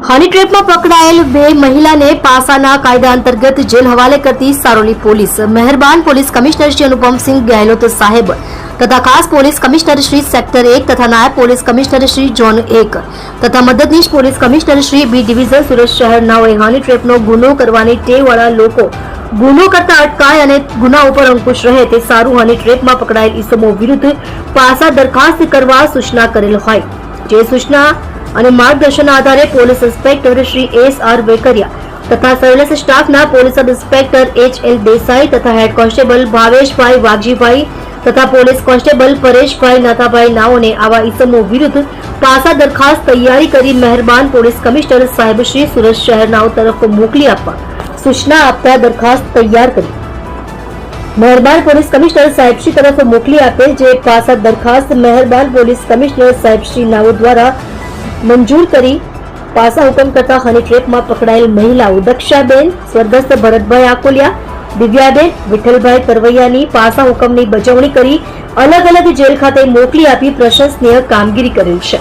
હની ટ્રેપમાં પકડાયેલ બે મહિલાને પાસાના કાયદા અંતર્ગત જેલ હવાલે કરતી સારોલી પોલીસ મહેરબાન પોલીસ કમિશનર શ્રી અનુપમસિંહ ગેહલોત સાહેબ તથા ખાસ પોલીસ કમિશનર શ્રી સેક્ટર 1 તથા નાયબ પોલીસ કમિશનર શ્રી ઝોન 1 તથા મદદનીશ police commissioner Shri B division Surat શહેરનાઓએ હની ટ્રેપનો ગુનો કરવાની ટેવવાળા લોકો ગુનો કરતા અટકાય અને ગુના ઉપર અંકુશ રહે તે સારું હની ટ્રેપમાં પકડાયેલ ઈસમો વિરુદ્ધ પાસા દરખાસ્ત કરવા સૂચના કરેલ હોય જે સૂચના અને માર્ગદર્શનના આધારે પોલીસ ઇન્સ્પેક્ટર શ્રી એસ.આર. વેકરિયા તથા સર્વેલન્સ સ્ટાફના પોલીસ સબ ઇન્સ્પેક્ટર એચ.એલ. દેસાઈ તથા હેડ કોન્સ્ટેબલ ભાવેશભાઈ વાઘજીભાઈ તથા પોલીસ કોન્સ્ટેબલ પરેશભાઈ નાથાભાઈ નાઓને આવા ઈસમો વિરુદ્ધ પાસા દરખાસ્ત તૈયારી કરી મહેરબાન પોલીસ કમિશનર સાહેબ શ્રી સુરત શહેરનાઓ તરફ મોકલી આપવા સૂચના આપતા દરખાસ્ત તૈયાર કરી મહેરબાન પોલીસ કમિશનર સાહેબશ્રી તરફ મોકલી આપેલ જે પાસા દરખાસ્ત મહેરબાન પોલીસ કમિશનર સાહેબશ્રી નાઓ દ્વારા મંજૂર કરી પાસા હુકમ કરતા હની ટ્રેપમાં પકડાયેલ મહિલાઓ દક્ષાબેન સ્વર્ગસ્થ ભરતભાઈ આકોલિયા, દિવ્યાબેન વિઠ્ઠલભાઈ કરવૈયાની પાસા હુકમની બજવણી કરી અલગ અલગ જેલ ખાતે મોકલી આપી પ્રશંસનીય કામગીરી કરેલ છે।